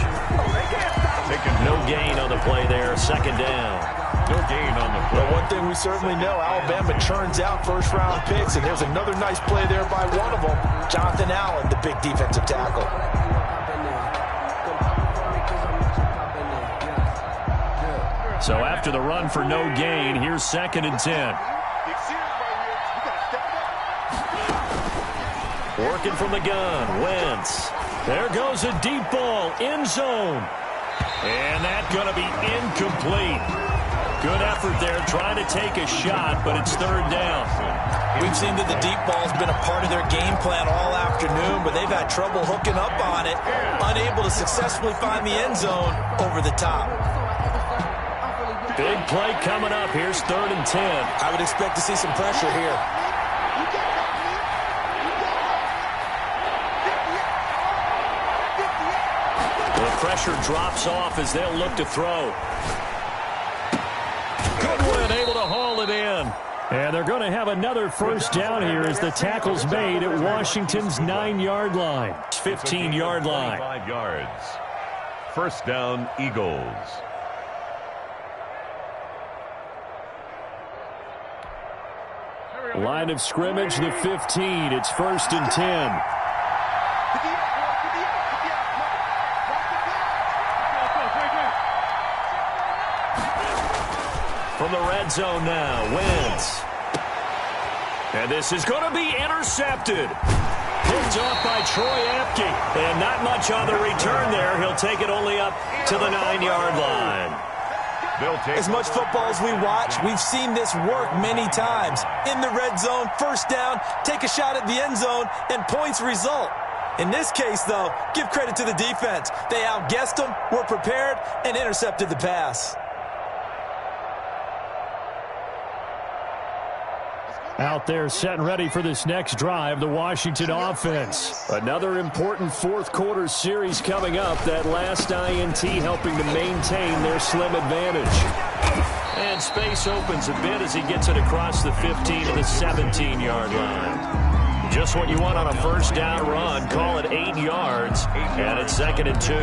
No gain on the play there. 2nd down. No gain on the play. Well, one thing we certainly know, Alabama churns out first-round picks, and there's another nice play there by one of them, Jonathan Allen, the big defensive tackle. So after the run for no gain, here's 2nd and 10. Working from the gun, Wentz. There goes a deep ball, end zone. And that's going to be incomplete. Good effort there, trying to take a shot, but it's 3rd down. We've seen that the deep ball's been a part of their game plan all afternoon, but they've had trouble hooking up on it, unable to successfully find the end zone over the top. Big play coming up. Here's 3rd and 10. I would expect to see some pressure here. The pressure drops off as they'll look to throw. Goodwin able to haul it in. And they're going to have another first down here as the tackle's made at Washington's 9-yard line. 15-yard line. 5 yards. First down, Eagles. Line of scrimmage, the 15. It's 1st and 10. From the red zone now, Wentz. And this is going to be intercepted. Picked off by Troy Apke. And not much on the return there. He'll take it only up to the 9-yard line. As much football as we watch, we've seen this work many times. In the red zone, first down, take a shot at the end zone, and points result. In this case, though, give credit to the defense. They outguessed them, were prepared, and intercepted the pass. Out there set and ready for this next drive, the Washington offense. Another important fourth-quarter series coming up. That last INT helping to maintain their slim advantage. And space opens a bit as he gets it across the 15 to the 17-yard line. Just what you want on a first down run. Call it 8 yards, and it's 2nd and 2.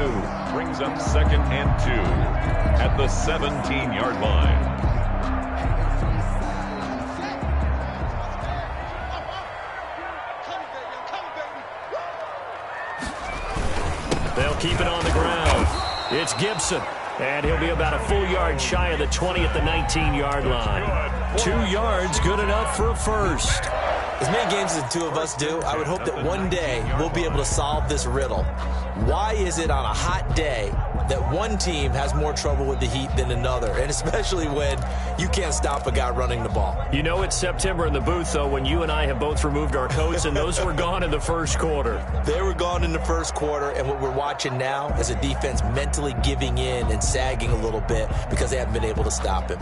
Brings up 2nd and 2 at the 17-yard line. They'll keep it on the ground. It's Gibson, and he'll be about a full yard shy of the 20 at the 19-yard line. 2 yards, good enough for a first. As many games as the two of us do, I would hope that one day we'll be able to solve this riddle. Why is it on a hot day that one team has more trouble with the heat than another, and especially when you can't stop a guy running the ball? You know it's September in the booth, though, when you and I have both removed our coats, and those were gone in the first quarter. They were gone in the first quarter, and what we're watching now is a defense mentally giving in and sagging a little bit because they haven't been able to stop him.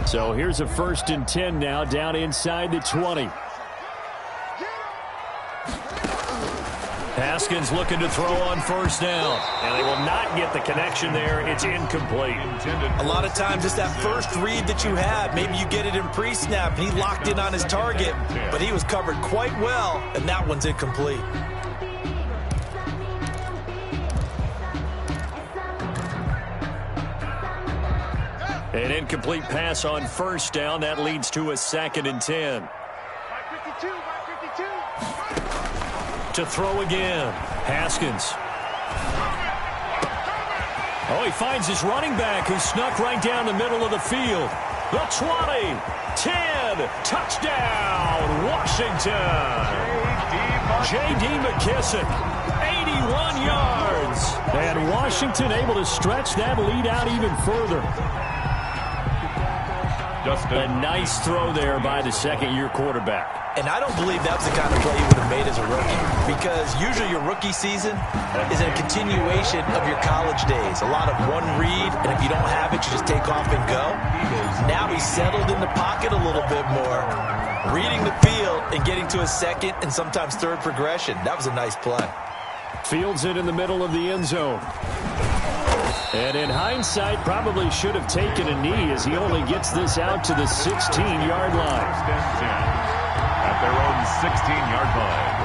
So here's a 1st and 10 now, down inside the 20. Haskins looking to throw on first down, and they will not get the connection there. It's incomplete. A lot of times it's that first read that you have. Maybe you get it in pre-snap, and he locked in on his target, but he was covered quite well, and that one's incomplete. An incomplete pass on first down. That leads to a 2nd and 10. To throw again. Haskins. Oh, he finds his running back who snuck right down the middle of the field. The 20, 10, touchdown, Washington. J.D. McKissick, 81 yards. And Washington able to stretch that lead out even further. A nice throw there by the second-year quarterback. And I don't believe that was the kind of play he would have made as a rookie, because usually your rookie season is a continuation of your college days. A lot of one read, and if you don't have it, you just take off and go. Now he's settled in the pocket a little bit more, reading the field and getting to a second and sometimes third progression. That was a nice play. Fields it in the middle of the end zone. And in hindsight, probably should have taken a knee as he only gets this out to the 16-yard line. First and 10 at their own 16-yard line.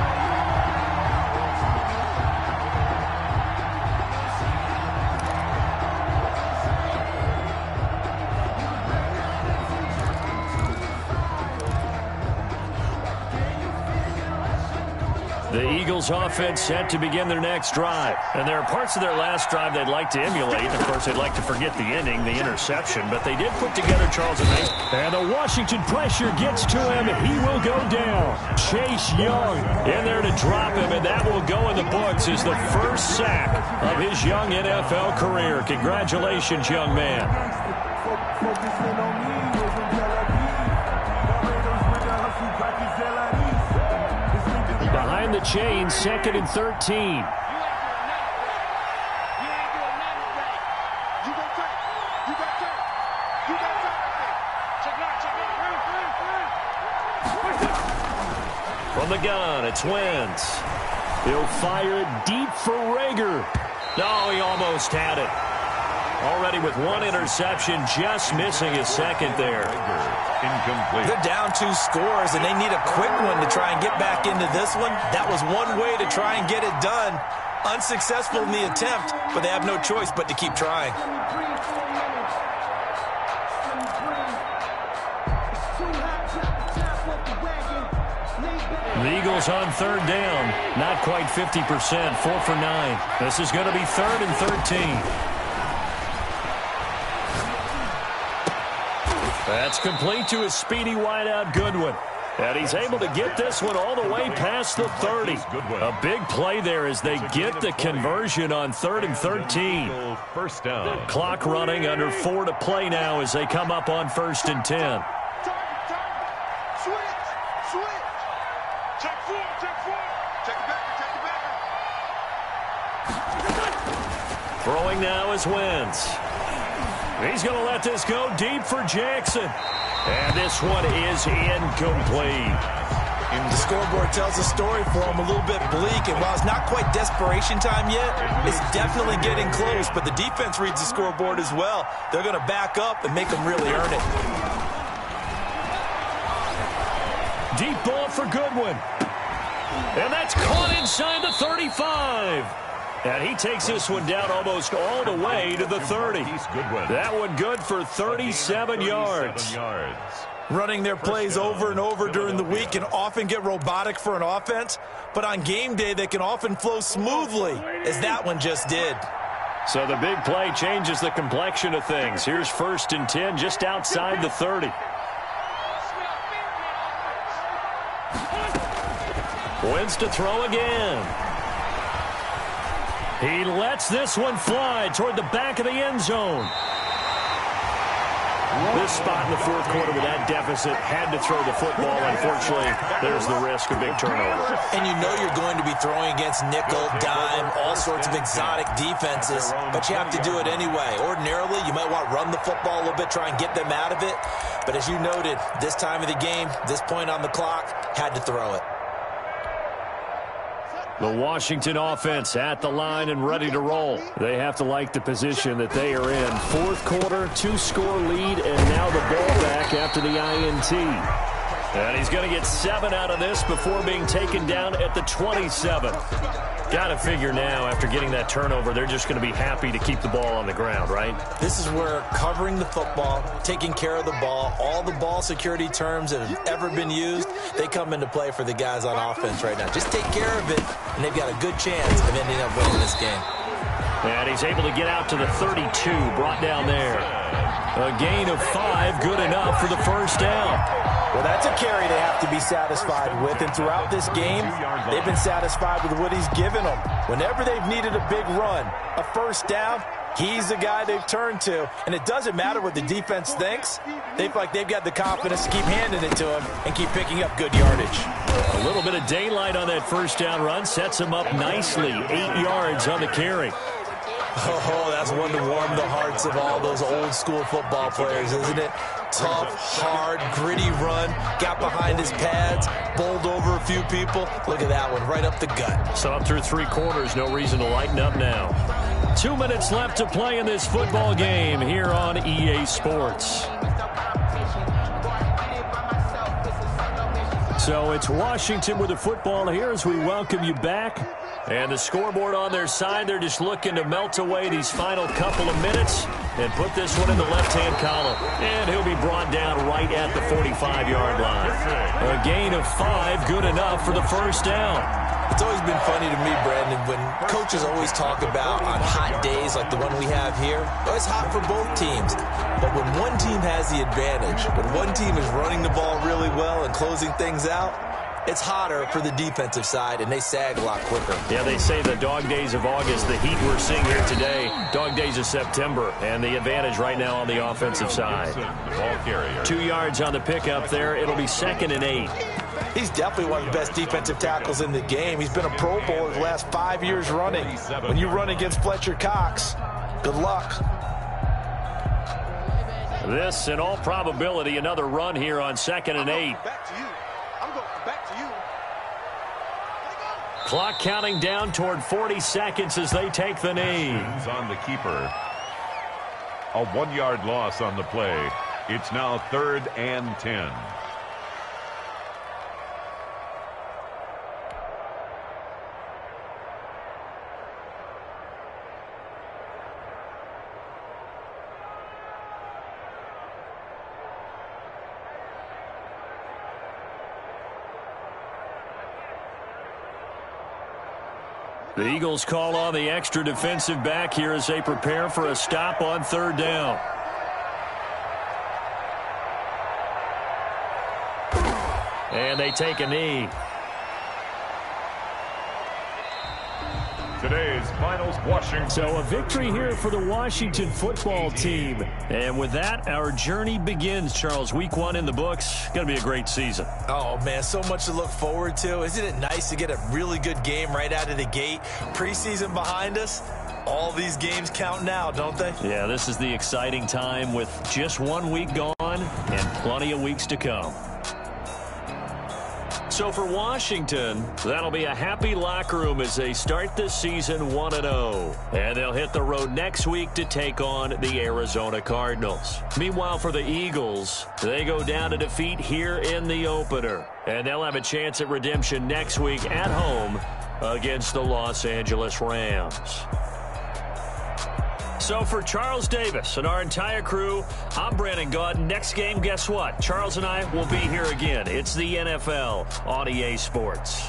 The Eagles offense set to begin their next drive. And there are parts of their last drive they'd like to emulate. Of course, they'd like to forget the ending, the interception. But they did put together Charles and Mason. And the Washington pressure gets to him. He will go down. Chase Young in there to drop him. And that will go in the books as the first sack of his young NFL career. Congratulations, young man. Behind the chain, 2nd and 13. From the gun, it's Wentz. He'll fire it deep for Rager. No, he almost had it. Already with one interception, just missing his second there. Incomplete. They're down 2 scores, and they need a quick one to try and get back into this one. That was one way to try and get it done. Unsuccessful in the attempt, but they have no choice but to keep trying. The Eagles on third down. Not quite 50%, 4 for 9. This is going to be 3rd and 13. That's complete to a speedy wideout Goodwin. And he's able to get this one all the way past the 30. A big play there as they get the conversion on 3rd and 13. First down. Clock running, under 4 to play now as they come up on 1st and 10. Throwing now is Wentz. He's going to let this go deep for Jackson. And this one is incomplete. The scoreboard tells a story for him, a little bit bleak, and while it's not quite desperation time yet, it's definitely getting close, but the defense reads the scoreboard as well. They're going to back up and make them really earn it. Deep ball for Goodwin. And that's caught inside the 35. And he takes this one down almost all the way to the 30. That one good for 37 yards. Running their plays over and over during the week can often get robotic for an offense, but on game day they can often flow smoothly, as that one just did. So the big play changes the complexion of things. Here's 1st and 10 just outside the 30. Wentz to throw again. He lets this one fly toward the back of the end zone. This spot in the 4th quarter with that deficit had to throw the football. Unfortunately, there's the risk of big turnover. And you know you're going to be throwing against nickel, dime, all sorts of exotic defenses, but you have to do it anyway. Ordinarily, you might want to run the football a little bit, try and get them out of it. But as you noted, this time of the game, this point on the clock, had to throw it. The Washington offense at the line and ready to roll. They have to like the position that they are in. 4th quarter, 2-score lead, and now the ball back after the INT. And he's going to get 7 out of this before being taken down at the 27. Got to figure now, after getting that turnover, they're just going to be happy to keep the ball on the ground, right? This is where covering the football, taking care of the ball, all the ball security terms that have ever been used, they come into play for the guys on offense right now. Just take care of it, and they've got a good chance of ending up winning this game. And he's able to get out to the 32, brought down there. A gain of 5, good enough for the 1st down. Well, that's a carry they have to be satisfied with, and throughout this game, they've been satisfied with what he's given them. Whenever they've needed a big run, a 1st down, he's the guy they've turned to, and it doesn't matter what the defense thinks. They feel like they've got the confidence to keep handing it to him and keep picking up good yardage. A little bit of daylight on that 1st down run sets him up nicely. 8 yards on the carry. Oh, that's one to warm the hearts of all those old-school football players, isn't it? Tough, hard, gritty run, got behind his pads, bowled over a few people. Look at that one, right up the gut. So up through 3 quarters, no reason to lighten up now. 2 minutes left to play in this football game here on EA Sports. So it's Washington with the football here as we welcome you back. And the scoreboard on their side, they're just looking to melt away these final couple of minutes and put this one in the left-hand column. And he'll be brought down right at the 45-yard line. A gain of 5, good enough for the 1st down. It's always been funny to me, Brandon, when coaches always talk about on hot days like the one we have here, it's hot for both teams. But when one team has the advantage, when one team is running the ball really well and closing things out, it's hotter for the defensive side, and they sag a lot quicker. Yeah, they say the dog days of August, the heat we're seeing here today, dog days of September, and the advantage right now on the offensive side. 2 yards on the pickup there. It'll be 2nd and 8. He's definitely one of the best defensive tackles in the game. He's been a Pro Bowler the last 5 years running. When you run against Fletcher Cox, good luck. This, in all probability, another run here on 2nd and 8. Back to you. I'm going back to you. Clock counting down toward 40 seconds as they take the knee. On the keeper. A 1-yard loss on the play. It's now 3rd and 10. The Eagles call on the extra defensive back here as they prepare for a stop on 3rd down. And they take a knee. Today's finals, Washington. So a victory here for the Washington football team. And with that, our journey begins, Charles. Week 1 in the books. Going to be a great season. Oh, man, so much to look forward to. Isn't it nice to get a really good game right out of the gate? Preseason behind us. All these games count now, don't they? Yeah, this is the exciting time with just 1 week gone and plenty of weeks to come. So for Washington, that'll be a happy locker room as they start this season 1-0. And they'll hit the road next week to take on the Arizona Cardinals. Meanwhile, for the Eagles, they go down to defeat here in the opener. And they'll have a chance at redemption next week at home against the Los Angeles Rams. So for Charles Davis and our entire crew, I'm Brandon Gaudin. Next game, guess what? Charles and I will be here again. It's the NFL on EA Sports.